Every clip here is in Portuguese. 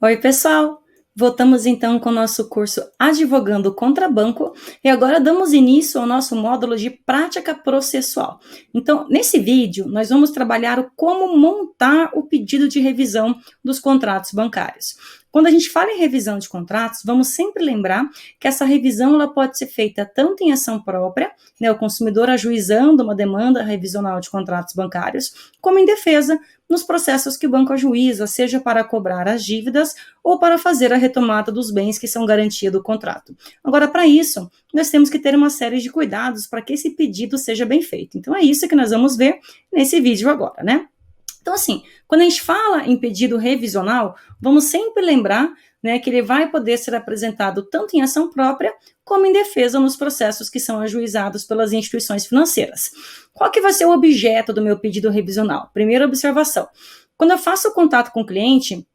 Oi, pessoal! Voltamos então com o nosso curso Advogando contra Banco e agora damos início ao nosso módulo de prática processual. Então, nesse vídeo, nós vamos trabalhar o como montar o pedido de revisão dos contratos bancários. Quando a gente fala em revisão de contratos, vamos sempre lembrar que essa revisão ela pode ser feita tanto em ação própria, o consumidor ajuizando uma demanda revisional de contratos bancários, como em defesa, nos processos que o banco ajuiza, seja para cobrar as dívidas ou para fazer a retomada dos bens que são garantia do contrato. Agora, para isso, nós temos que ter uma série de cuidados para que esse pedido seja bem feito. Então, é isso que nós vamos ver nesse vídeo agora, né? Então, assim, quando a gente fala em pedido revisional, vamos sempre lembrar, que ele vai poder ser apresentado tanto em ação própria, como em defesa nos processos que são ajuizados pelas instituições financeiras. Qual que vai ser o objeto do meu pedido revisional? Primeira observação. Quando eu faço contato com o cliente,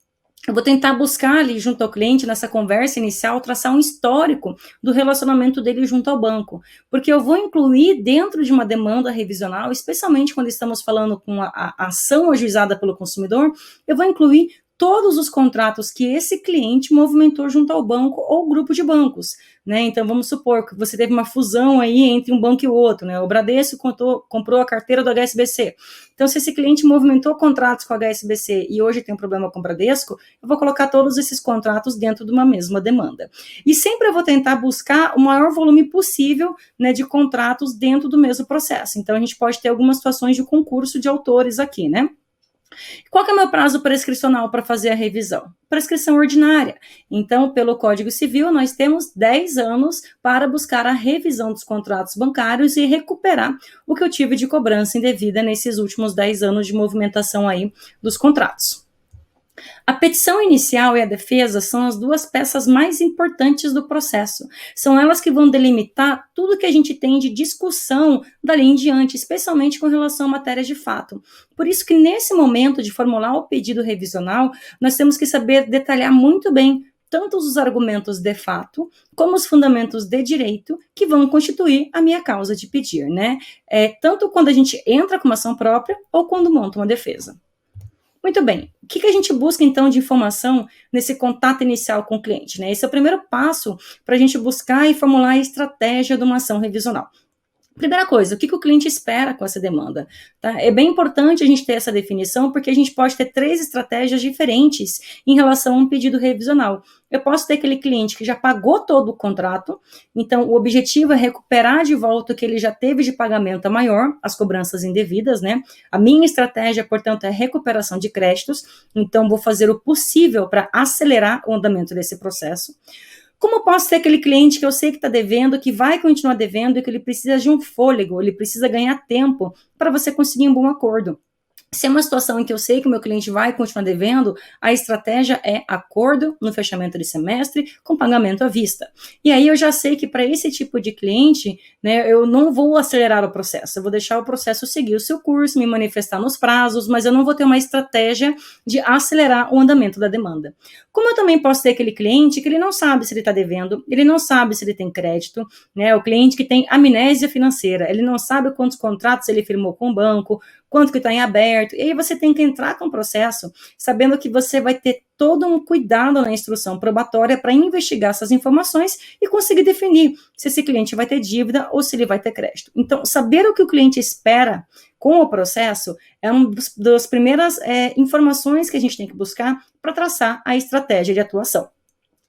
eu vou tentar buscar ali junto ao cliente, nessa conversa inicial, traçar um histórico do relacionamento dele junto ao banco, porque eu vou incluir dentro de uma demanda revisional, especialmente quando estamos falando com a ação ajuizada pelo consumidor, eu vou incluir todos os contratos que esse cliente movimentou junto ao banco ou grupo de bancos, Então, vamos supor que você teve uma fusão aí entre um banco e o outro, O Bradesco comprou a carteira do HSBC. Então, se esse cliente movimentou contratos com a HSBC e hoje tem um problema com o Bradesco, eu vou colocar todos esses contratos dentro de uma mesma demanda. E sempre eu vou tentar buscar o maior volume possível, de contratos dentro do mesmo processo. Então, a gente pode ter algumas situações de concurso de autores aqui, Qual que é o meu prazo prescricional para fazer a revisão? Prescrição ordinária. Então, pelo Código Civil, nós temos 10 anos para buscar a revisão dos contratos bancários e recuperar o que eu tive de cobrança indevida nesses últimos 10 anos de movimentação aí dos contratos. A petição inicial e a defesa são as duas peças mais importantes do processo. São elas que vão delimitar tudo que a gente tem de discussão dali em diante, especialmente com relação a matérias de fato. Por isso que nesse momento de formular o pedido revisional, nós temos que saber detalhar muito bem tanto os argumentos de fato, como os fundamentos de direito que vão constituir a minha causa de pedir, Tanto quando a gente entra com uma ação própria ou quando monta uma defesa. Muito bem, o que a gente busca então de informação nesse contato inicial com o cliente? Esse é o primeiro passo para a gente buscar e formular a estratégia de uma ação revisional. Primeira coisa, o que o cliente espera com essa demanda? É bem importante a gente ter essa definição, porque a gente pode ter 3 estratégias diferentes em relação a um pedido revisional. Eu posso ter aquele cliente que já pagou todo o contrato, então o objetivo é recuperar de volta o que ele já teve de pagamento maior, as cobranças indevidas, A minha estratégia, portanto, é recuperação de créditos, então vou fazer o possível para acelerar o andamento desse processo. Como eu posso ter aquele cliente que eu sei que está devendo, que vai continuar devendo e que ele precisa de um fôlego, ele precisa ganhar tempo para você conseguir um bom acordo? Se é uma situação em que eu sei que o meu cliente vai continuar devendo, a estratégia é acordo no fechamento de semestre com pagamento à vista. E aí eu já sei que para esse tipo de cliente, eu não vou acelerar o processo, eu vou deixar o processo seguir o seu curso, me manifestar nos prazos, mas eu não vou ter uma estratégia de acelerar o andamento da demanda. Como eu também posso ter aquele cliente que ele não sabe se ele está devendo, ele não sabe se ele tem crédito, o cliente que tem amnésia financeira, ele não sabe quantos contratos ele firmou com o banco, quanto que está em aberto, e aí você tem que entrar com o processo sabendo que você vai ter todo um cuidado na instrução probatória para investigar essas informações e conseguir definir se esse cliente vai ter dívida ou se ele vai ter crédito. Então, saber o que o cliente espera com o processo é uma das primeiras informações que a gente tem que buscar para traçar a estratégia de atuação.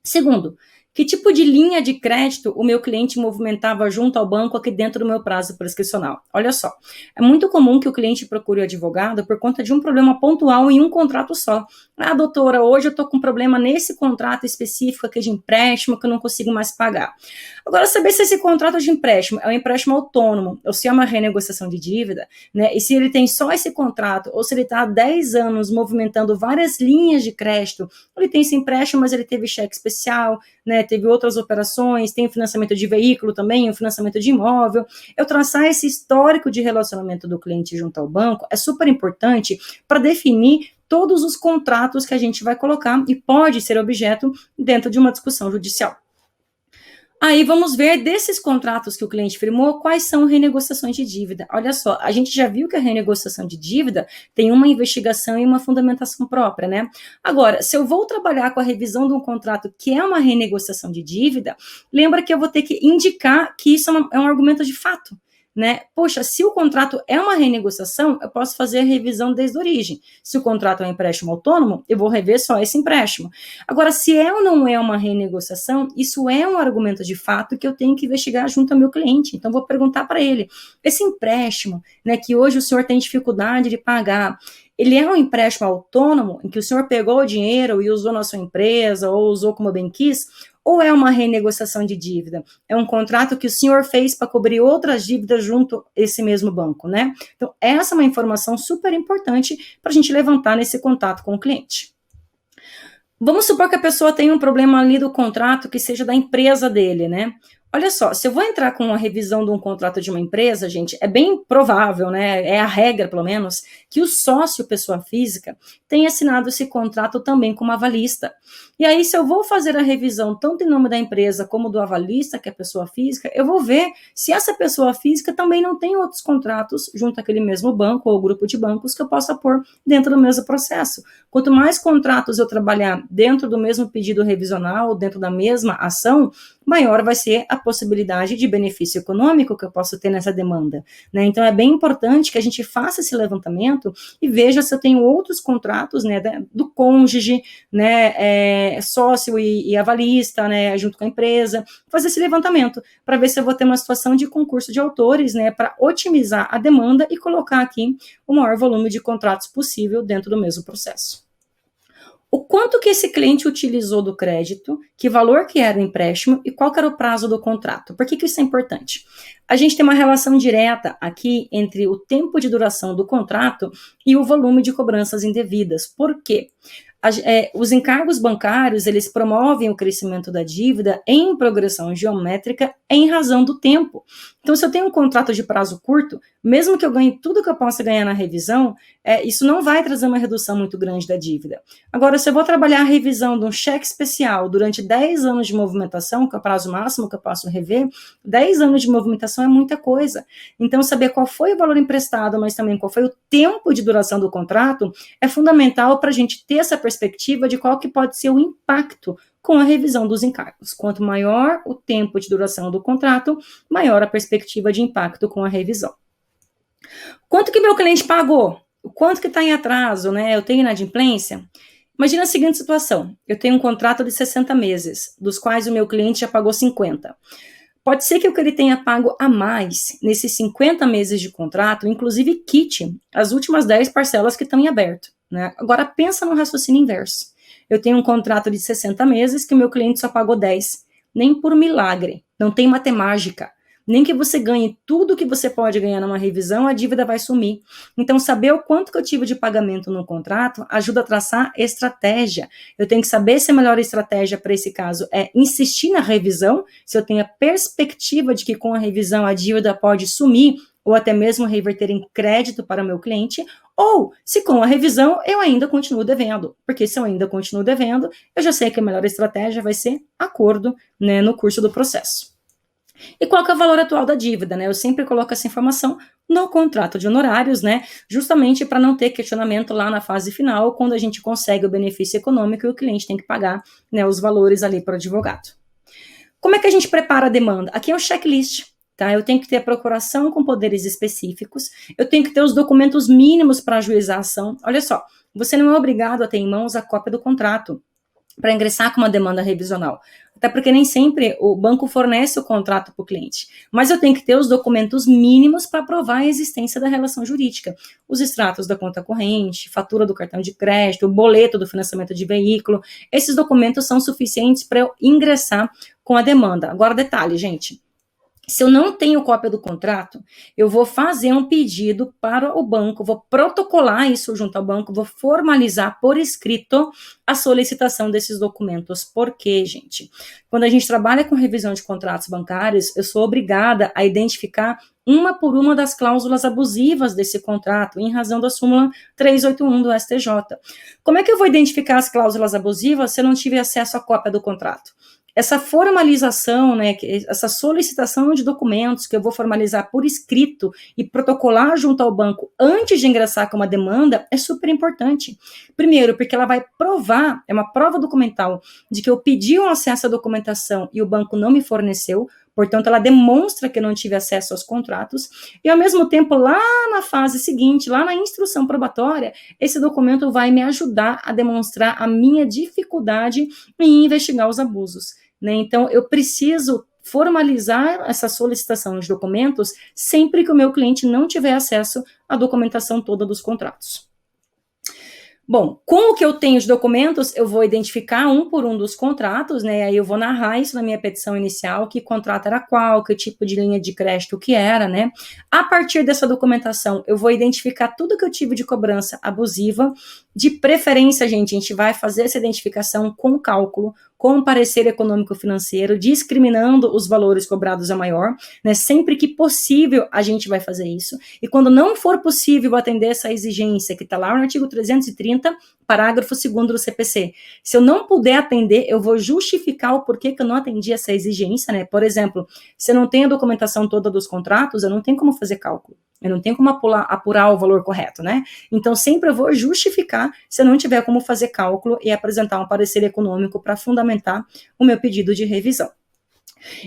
Segundo, que tipo de linha de crédito o meu cliente movimentava junto ao banco aqui dentro do meu prazo prescricional? Olha só, é muito comum que o cliente procure o advogado por conta de um problema pontual em um contrato só. Ah, doutora, hoje eu estou com um problema nesse contrato específico aqui de empréstimo que eu não consigo mais pagar. Agora, saber se esse contrato de empréstimo é um empréstimo autônomo ou se é uma renegociação de dívida, e se ele tem só esse contrato ou se ele está há 10 anos movimentando várias linhas de crédito, ele tem esse empréstimo, mas ele teve cheque especial, teve outras operações, tem o financiamento de veículo também, o financiamento de imóvel. Eu traçar esse histórico de relacionamento do cliente junto ao banco é super importante para definir todos os contratos que a gente vai colocar e pode ser objeto dentro de uma discussão judicial. Aí vamos ver desses contratos que o cliente firmou, quais são renegociações de dívida. Olha só, a gente já viu que a renegociação de dívida tem uma investigação e uma fundamentação própria, né? Agora, se eu vou trabalhar com a revisão de um contrato que é uma renegociação de dívida, lembra que eu vou ter que indicar que isso é um argumento de fato. Né? Poxa, se o contrato é uma renegociação, eu posso fazer a revisão desde a origem. Se o contrato é um empréstimo autônomo, eu vou rever só esse empréstimo. Agora, se é ou não é uma renegociação, isso é um argumento de fato que eu tenho que investigar junto ao meu cliente. Então, vou perguntar para ele, esse empréstimo, né, que hoje o senhor tem dificuldade de pagar, ele é um empréstimo autônomo, em que o senhor pegou o dinheiro e usou na sua empresa, ou usou como bem quis, ou é uma renegociação de dívida? É um contrato que o senhor fez para cobrir outras dívidas junto a esse mesmo banco, né? Então, essa é uma informação super importante para a gente levantar nesse contato com o cliente. Vamos supor que a pessoa tenha um problema ali do contrato que seja da empresa dele, né? Olha só, se eu vou entrar com uma revisão de um contrato de uma empresa, gente, é bem provável, né? É a regra, pelo menos, que o sócio, pessoa física, tenha assinado esse contrato também como avalista. E aí, se eu vou fazer a revisão tanto em nome da empresa como do avalista, que é a pessoa física, eu vou ver se essa pessoa física também não tem outros contratos junto àquele mesmo banco ou grupo de bancos que eu possa pôr dentro do mesmo processo. Quanto mais contratos eu trabalhar dentro do mesmo pedido revisional, dentro da mesma ação, maior vai ser a possibilidade de benefício econômico que eu posso ter nessa demanda, né? Então, é bem importante que a gente faça esse levantamento e veja se eu tenho outros contratos, né, do cônjuge, né, sócio e avalista, né, junto com a empresa, fazer esse levantamento para ver se eu vou ter uma situação de concurso de autores, né, para otimizar a demanda e colocar aqui o maior volume de contratos possível dentro do mesmo processo. O quanto que esse cliente utilizou do crédito, que valor que era o empréstimo e qual que era o prazo do contrato. Por que isso é importante? A gente tem uma relação direta aqui entre o tempo de duração do contrato e o volume de cobranças indevidas. Por quê? Os encargos bancários, eles promovem o crescimento da dívida em progressão geométrica em razão do tempo. Então, se eu tenho um contrato de prazo curto, mesmo que eu ganhe tudo que eu possa ganhar na revisão, isso não vai trazer uma redução muito grande da dívida. Agora, se eu vou trabalhar a revisão de um cheque especial durante 10 anos de movimentação, que é o prazo máximo que eu posso rever, 10 anos de movimentação é muita coisa. Então, saber qual foi o valor emprestado, mas também qual foi o tempo de duração do contrato, é fundamental para a gente ter essa perspectiva de qual que pode ser o impacto com a revisão dos encargos. Quanto maior o tempo de duração do contrato, maior a perspectiva de impacto com a revisão. Quanto que meu cliente pagou? O quanto que está em atraso, né? Eu tenho inadimplência? Imagina a seguinte situação, eu tenho um contrato de 60 meses, dos quais o meu cliente já pagou 50. Pode ser que o que ele tenha pago a mais nesses 50 meses de contrato, inclusive quite as últimas 10 parcelas que estão em aberto, né? Agora pensa no raciocínio inverso. Eu tenho um contrato de 60 meses que o meu cliente só pagou 10. Nem por milagre, não tem matemática. Nem que você ganhe tudo que você pode ganhar numa revisão, a dívida vai sumir. Então, saber o quanto que eu tive de pagamento no contrato ajuda a traçar estratégia. Eu tenho que saber se a melhor estratégia para esse caso é insistir na revisão, se eu tenho a perspectiva de que com a revisão a dívida pode sumir, ou até mesmo reverter em crédito para o meu cliente, ou se com a revisão eu ainda continuo devendo, porque se eu ainda continuo devendo, eu já sei que a melhor estratégia vai ser acordo, né, no curso do processo. E qual que é o valor atual da dívida, né? Eu sempre coloco essa informação no contrato de honorários, né? Justamente para não ter questionamento lá na fase final, quando a gente consegue o benefício econômico e o cliente tem que pagar, né, os valores ali para o advogado. Como é que a gente prepara a demanda? Aqui é um checklist. Tá? Eu tenho que ter a procuração com poderes específicos, eu tenho que ter os documentos mínimos para ajuizar a ação. Olha só, você não é obrigado a ter em mãos a cópia do contrato para ingressar com uma demanda revisional. Até porque nem sempre o banco fornece o contrato para o cliente. Mas eu tenho que ter os documentos mínimos para provar a existência da relação jurídica. Os extratos da conta corrente, fatura do cartão de crédito, o boleto do financiamento de veículo. Esses documentos são suficientes para eu ingressar com a demanda. Agora, detalhe, gente. Se eu não tenho cópia do contrato, eu vou fazer um pedido para o banco, vou protocolar isso junto ao banco, vou formalizar por escrito a solicitação desses documentos. Por quê, gente? Quando a gente trabalha com revisão de contratos bancários, eu sou obrigada a identificar uma por uma das cláusulas abusivas desse contrato, em razão da súmula 381 do STJ. Como é que eu vou identificar as cláusulas abusivas se eu não tive acesso à cópia do contrato? essa formalização, né, essa solicitação de documentos que eu vou formalizar por escrito e protocolar junto ao banco antes de ingressar com uma demanda é super importante. Primeiro, porque ela vai provar, é uma prova documental de que eu pedi um acesso à documentação e o banco não me forneceu, portanto, ela demonstra que eu não tive acesso aos contratos, e ao mesmo tempo, lá na fase seguinte, lá na instrução probatória, esse documento vai me ajudar a demonstrar a minha dificuldade em investigar os abusos, né? Então, eu preciso formalizar essa solicitação de documentos sempre que o meu cliente não tiver acesso à documentação toda dos contratos. Bom, com o que eu tenho de documentos, eu vou identificar um por um dos contratos, né? Aí eu vou narrar isso na minha petição inicial, que contrato era qual, que tipo de linha de crédito que era, né? A partir dessa documentação, eu vou identificar tudo que eu tive de cobrança abusiva. De preferência, gente, a gente vai fazer essa identificação com cálculo, com parecer econômico-financeiro, discriminando os valores cobrados a maior, né? Sempre que possível, a gente vai fazer isso. E quando não for possível atender essa exigência, que está lá no artigo 330, parágrafo 2º do CPC, se eu não puder atender, eu vou justificar o porquê que eu não atendi essa exigência, né? Por exemplo, se eu não tenho a documentação toda dos contratos, eu não tenho como fazer cálculo. Eu não tenho como apurar o valor correto, né? Então, sempre eu vou justificar se eu não tiver como fazer cálculo e apresentar um parecer econômico para fundamentar o meu pedido de revisão.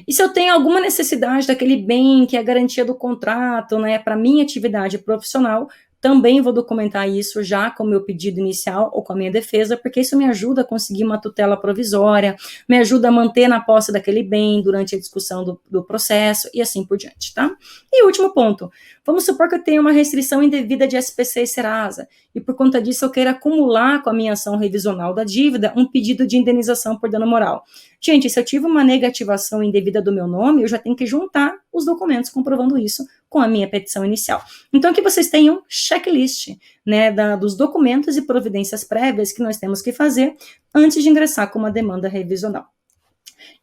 E se eu tenho alguma necessidade daquele bem que é a garantia do contrato, né, para minha atividade profissional, também vou documentar isso já com o meu pedido inicial ou com a minha defesa, porque isso me ajuda a conseguir uma tutela provisória, me ajuda a manter na posse daquele bem durante a discussão do processo e assim por diante, tá? E último ponto, vamos supor que eu tenho uma restrição indevida de SPC e Serasa, e por conta disso eu queira acumular com a minha ação revisional da dívida um pedido de indenização por dano moral. Gente, se eu tive uma negativação indevida do meu nome, eu já tenho que juntar os documentos comprovando isso com a minha petição inicial. Então, aqui vocês têm um checklist, né, dos documentos e providências prévias que nós temos que fazer antes de ingressar com uma demanda revisional.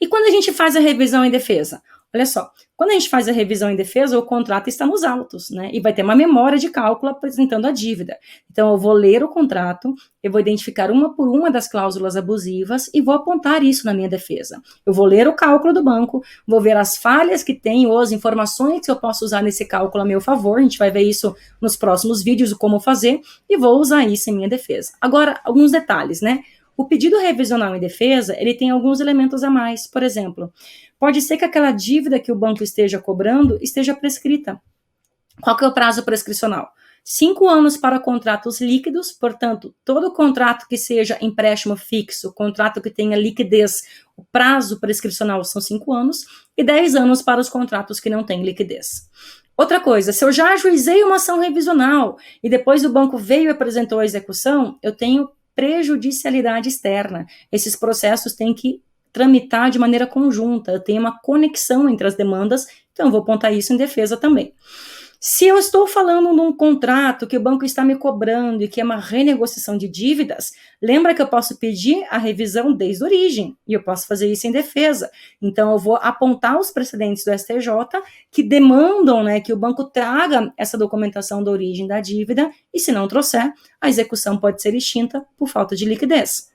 E quando a gente faz a revisão em defesa? Olha só, quando a gente faz a revisão em defesa, o contrato está nos autos, né? E vai ter uma memória de cálculo apresentando a dívida. Então, eu vou ler o contrato, eu vou identificar uma por uma das cláusulas abusivas e vou apontar isso na minha defesa. Eu vou ler o cálculo do banco, vou ver as falhas que tem ou as informações que eu posso usar nesse cálculo a meu favor. A gente vai ver isso nos próximos vídeos, o como fazer, e vou usar isso em minha defesa. Agora, alguns detalhes, né? O pedido revisional em defesa, ele tem alguns elementos a mais. Por exemplo, pode ser que aquela dívida que o banco esteja cobrando esteja prescrita. Qual que é o prazo prescricional? 5 anos para contratos líquidos, portanto, todo contrato que seja empréstimo fixo, contrato que tenha liquidez, o prazo prescricional são 5 anos, e 10 anos para os contratos que não têm liquidez. Outra coisa, se eu já ajuizei uma ação revisional e depois o banco veio e apresentou a execução, eu tenho prejudicialidade externa. Esses processos têm que tramitar de maneira conjunta, eu tenho uma conexão entre as demandas, então eu vou apontar isso em defesa também. Se eu estou falando num contrato que o banco está me cobrando e que é uma renegociação de dívidas, lembra que eu posso pedir a revisão desde a origem, e eu posso fazer isso em defesa. Então, eu vou apontar os precedentes do STJ que demandam, né, que o banco traga essa documentação da origem da dívida, e se não trouxer, a execução pode ser extinta por falta de liquidez.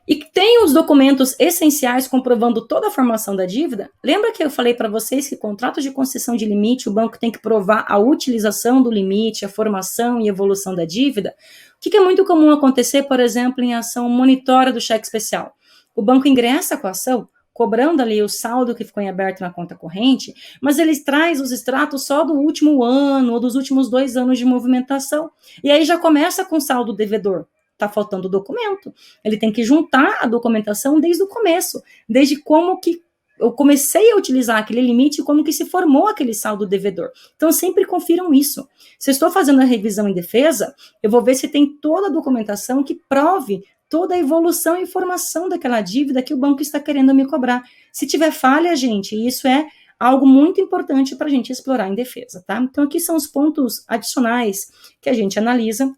E tem os documentos essenciais comprovando toda a formação da dívida. Lembra que eu falei para vocês que contrato de concessão de limite, o banco tem que provar a utilização do limite, a formação e evolução da dívida? O que é muito comum acontecer, por exemplo, em ação monitória do cheque especial? O banco ingressa com a ação, cobrando ali o saldo que ficou em aberto na conta corrente, mas ele traz os extratos só do último ano ou dos últimos 2 anos de movimentação. E aí já começa com saldo devedor. Está faltando o documento. Ele tem que juntar a documentação desde o começo, desde como que eu comecei a utilizar aquele limite e como que se formou aquele saldo devedor. Então, sempre confiram isso. Se eu estou fazendo a revisão em defesa, eu vou ver se tem toda a documentação que prove toda a evolução e formação daquela dívida que o banco está querendo me cobrar. Se tiver falha, gente, isso é algo muito importante para a gente explorar em defesa, tá? Então, aqui são os pontos adicionais que a gente analisa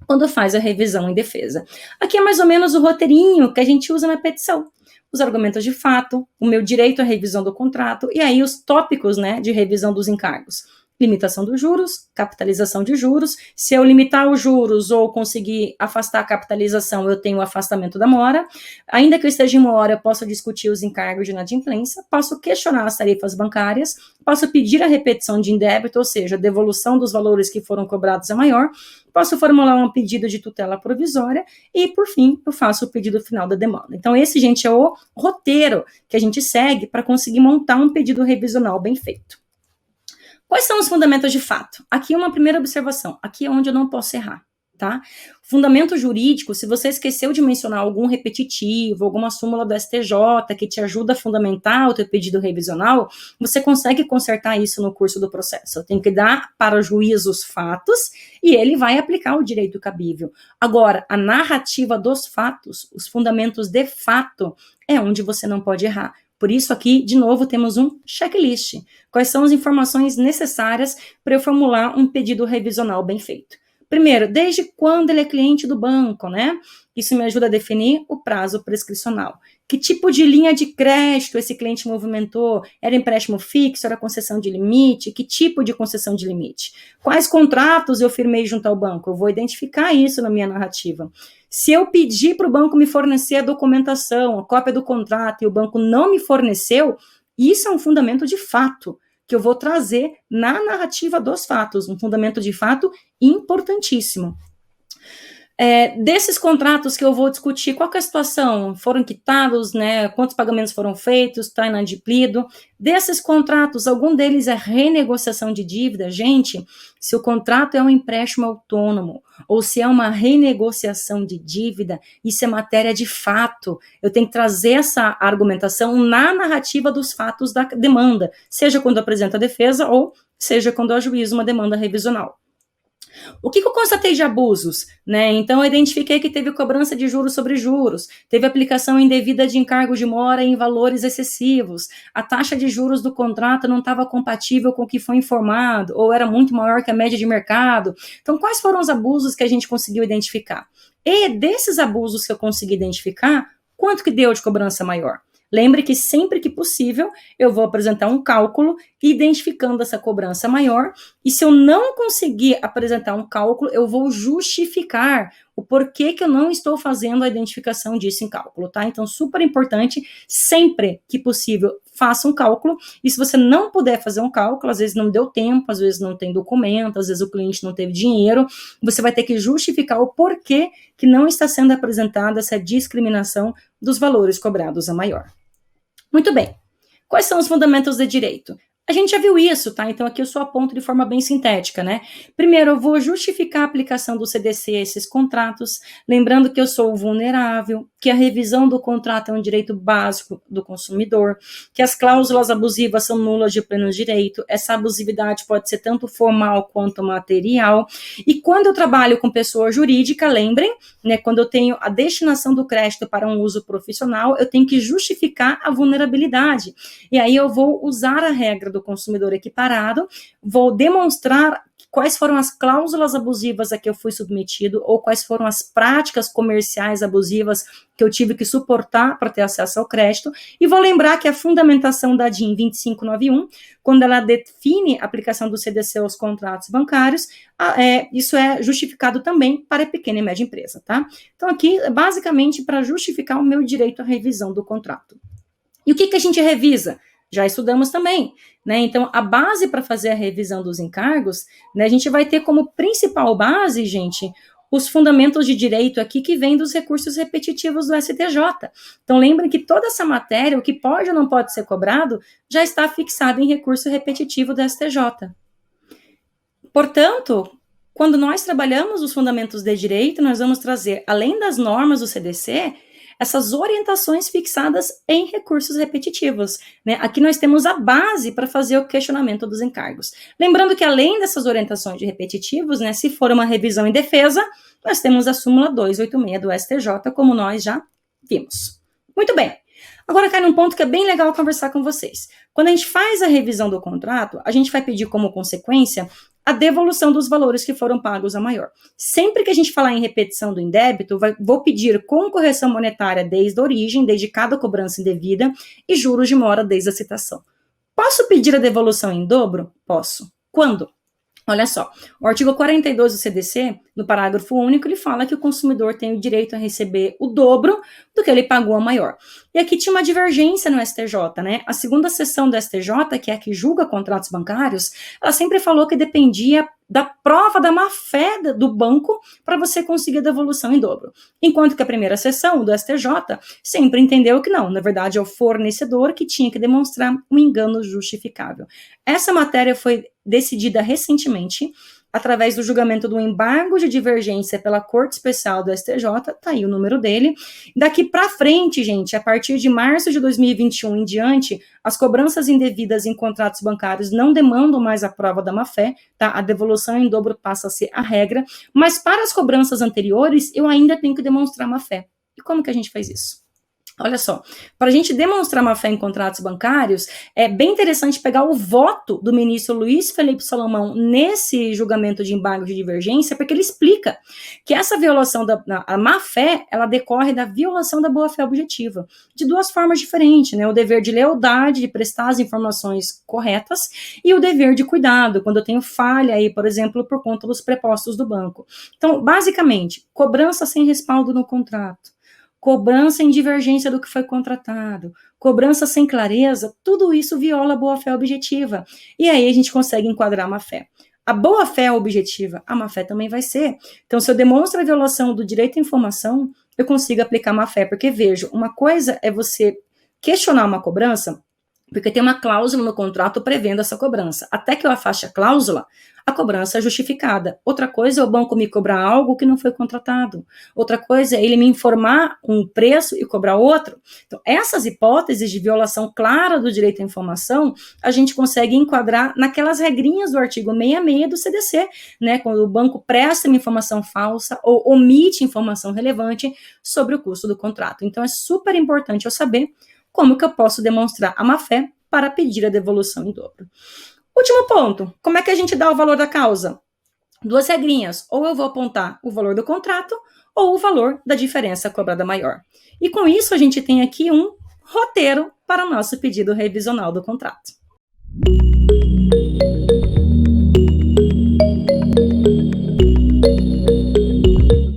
quando faz a revisão em defesa. Aqui é mais ou menos o roteirinho que a gente usa na petição. Os argumentos de fato, o meu direito à revisão do contrato e aí os tópicos, né, de revisão dos encargos. limitação dos juros, capitalização de juros. Se eu limitar os juros ou conseguir afastar a capitalização, eu tenho o afastamento da mora. Ainda que eu esteja em mora, eu posso discutir os encargos de inadimplência, posso questionar as tarifas bancárias, posso pedir a repetição de indébito, ou seja, a devolução dos valores que foram cobrados a maior, posso formular um pedido de tutela provisória e, por fim, eu faço o pedido final da demanda. Então, esse, gente, é o roteiro que a gente segue para conseguir montar um pedido revisional bem feito. Quais são os fundamentos de fato? Aqui uma primeira observação, aqui é onde eu não posso errar, tá? Fundamento jurídico, se você esqueceu de mencionar algum repetitivo, alguma súmula do STJ que te ajuda a fundamentar o teu pedido revisional, você consegue consertar isso no curso do processo. Eu tenho que dar para o juiz os fatos e ele vai aplicar o direito cabível. Agora, a narrativa dos fatos, os fundamentos de fato, é onde você não pode errar. Por isso aqui, de novo, temos um checklist. Quais são as informações necessárias para eu formular um pedido revisional bem feito? Primeiro, desde quando ele é cliente do banco, né? Isso me ajuda a definir o prazo prescricional. Que tipo de linha de crédito esse cliente movimentou? Era empréstimo fixo? Era concessão de limite? Que tipo de concessão de limite? Quais contratos eu firmei junto ao banco? Eu vou identificar isso na minha narrativa. Se eu pedir para o banco me fornecer a documentação, a cópia do contrato, e o banco não me forneceu, isso é um fundamento de fato que eu vou trazer na narrativa dos fatos, um fundamento de fato importantíssimo. Desses contratos que eu vou discutir, qual que é a situação? Foram quitados, né? Quantos pagamentos foram feitos? Está inadimplido? Desses contratos, algum deles é renegociação de dívida? Gente, se o contrato é um empréstimo autônomo ou se é uma renegociação de dívida, isso é matéria de fato. Eu tenho que trazer essa argumentação na narrativa dos fatos da demanda, seja quando apresenta a defesa ou seja quando ajuiza uma demanda revisional. O que eu constatei de abusos? Né? Então, eu identifiquei que teve cobrança de juros sobre juros, teve aplicação indevida de encargos de mora em valores excessivos, a taxa de juros do contrato não estava compatível com o que foi informado, ou era muito maior que a média de mercado. Então, quais foram os abusos que a gente conseguiu identificar? E desses abusos que eu consegui identificar, quanto que deu de cobrança maior? Lembre que sempre que possível eu vou apresentar um cálculo identificando essa cobrança maior e se eu não conseguir apresentar um cálculo, eu vou justificar o porquê que eu não estou fazendo a identificação disso em cálculo, tá? Então, super importante, sempre que possível, faça um cálculo e se você não puder fazer um cálculo, às vezes não deu tempo, às vezes não tem documento, às vezes o cliente não teve dinheiro, você vai ter que justificar o porquê que não está sendo apresentada essa discriminação dos valores cobrados a maior. Muito bem. Quais são os fundamentos de direito? A gente já viu isso, tá? Então aqui eu só aponto de forma bem sintética, né? Primeiro, eu vou justificar a aplicação do CDC a esses contratos, lembrando que eu sou vulnerável, que a revisão do contrato é um direito básico do consumidor, que as cláusulas abusivas são nulas de pleno direito, essa abusividade pode ser tanto formal quanto material, e quando eu trabalho com pessoa jurídica, lembrem, né, quando eu tenho a destinação do crédito para um uso profissional, eu tenho que justificar a vulnerabilidade, e aí eu vou usar a regra do consumidor equiparado, vou demonstrar quais foram as cláusulas abusivas a que eu fui submetido ou quais foram as práticas comerciais abusivas que eu tive que suportar para ter acesso ao crédito e vou lembrar que a fundamentação da DIN 2591, quando ela define a aplicação do CDC aos contratos bancários, isso é justificado também para a pequena e média empresa, tá? Então aqui, basicamente, para justificar o meu direito à revisão do contrato. E o que a gente revisa? Já estudamos também, né? Então, a base para fazer a revisão dos encargos, né, a gente vai ter como principal base, gente, os fundamentos de direito aqui que vêm dos recursos repetitivos do STJ. Então, lembrem que toda essa matéria, o que pode ou não pode ser cobrado, já está fixado em recurso repetitivo do STJ. Portanto, quando nós trabalhamos os fundamentos de direito, nós vamos trazer, além das normas do CDC, essas orientações fixadas em recursos repetitivos, né? Aqui nós temos a base para fazer o questionamento dos encargos. Lembrando que além dessas orientações de repetitivos, né, se for uma revisão em defesa, nós temos a súmula 286 do STJ, como nós já vimos. Muito bem. Agora cai num ponto que é bem legal conversar com vocês. Quando a gente faz a revisão do contrato, a gente vai pedir como consequência a devolução dos valores que foram pagos a maior. Sempre que a gente falar em repetição do indébito, vou pedir com correção monetária desde a origem, desde cada cobrança indevida, e juros de mora desde a citação. Posso pedir a devolução em dobro? Posso. Quando? Olha só, o artigo 42 do CDC, no parágrafo único, ele fala que o consumidor tem o direito a receber o dobro do que ele pagou a maior. E aqui tinha uma divergência no STJ, né? A segunda seção do STJ, que é a que julga contratos bancários, ela sempre falou que dependia da prova da má-fé do banco para você conseguir a devolução em dobro. Enquanto que a primeira seção do STJ sempre entendeu que não, na verdade é o fornecedor que tinha que demonstrar um engano justificável. Essa matéria foi decidida recentemente através do julgamento do embargo de divergência pela Corte Especial do STJ, tá aí o número dele. Daqui para frente, gente, a partir de março de 2021 em diante, as cobranças indevidas em contratos bancários não demandam mais a prova da má-fé, tá? A devolução em dobro passa a ser a regra, mas para as cobranças anteriores, eu ainda tenho que demonstrar má-fé. E como que a gente faz isso? Olha só, para a gente demonstrar má fé em contratos bancários, é bem interessante pegar o voto do ministro Luiz Felipe Salomão nesse julgamento de embargo de divergência, porque ele explica que essa violação a má fé, ela decorre da violação da boa fé objetiva, de duas formas diferentes, né? O dever de lealdade, de prestar as informações corretas, e o dever de cuidado, quando eu tenho falha aí, por exemplo, por conta dos prepostos do banco. Então, basicamente, cobrança sem respaldo no contrato, cobrança em divergência do que foi contratado, cobrança sem clareza, tudo isso viola a boa-fé objetiva. E aí a gente consegue enquadrar a má-fé. A boa-fé é objetiva, a má-fé também vai ser. Então, se eu demonstro a violação do direito à informação, eu consigo aplicar má-fé, porque, vejo, uma coisa é você questionar uma cobrança, porque tem uma cláusula no contrato prevendo essa cobrança. Até que eu afaste a cláusula, a cobrança é justificada. Outra coisa é o banco me cobrar algo que não foi contratado. Outra coisa é ele me informar um preço e cobrar outro. Então, essas hipóteses de violação clara do direito à informação, a gente consegue enquadrar naquelas regrinhas do artigo 66 do CDC, né? Quando o banco presta uma informação falsa ou omite informação relevante sobre o custo do contrato. Então, é super importante eu saber como que eu posso demonstrar a má-fé para pedir a devolução em dobro. Último ponto, como é que a gente dá o valor da causa? Duas regrinhas, ou eu vou apontar o valor do contrato ou o valor da diferença cobrada maior. E com isso a gente tem aqui um roteiro para o nosso pedido revisional do contrato.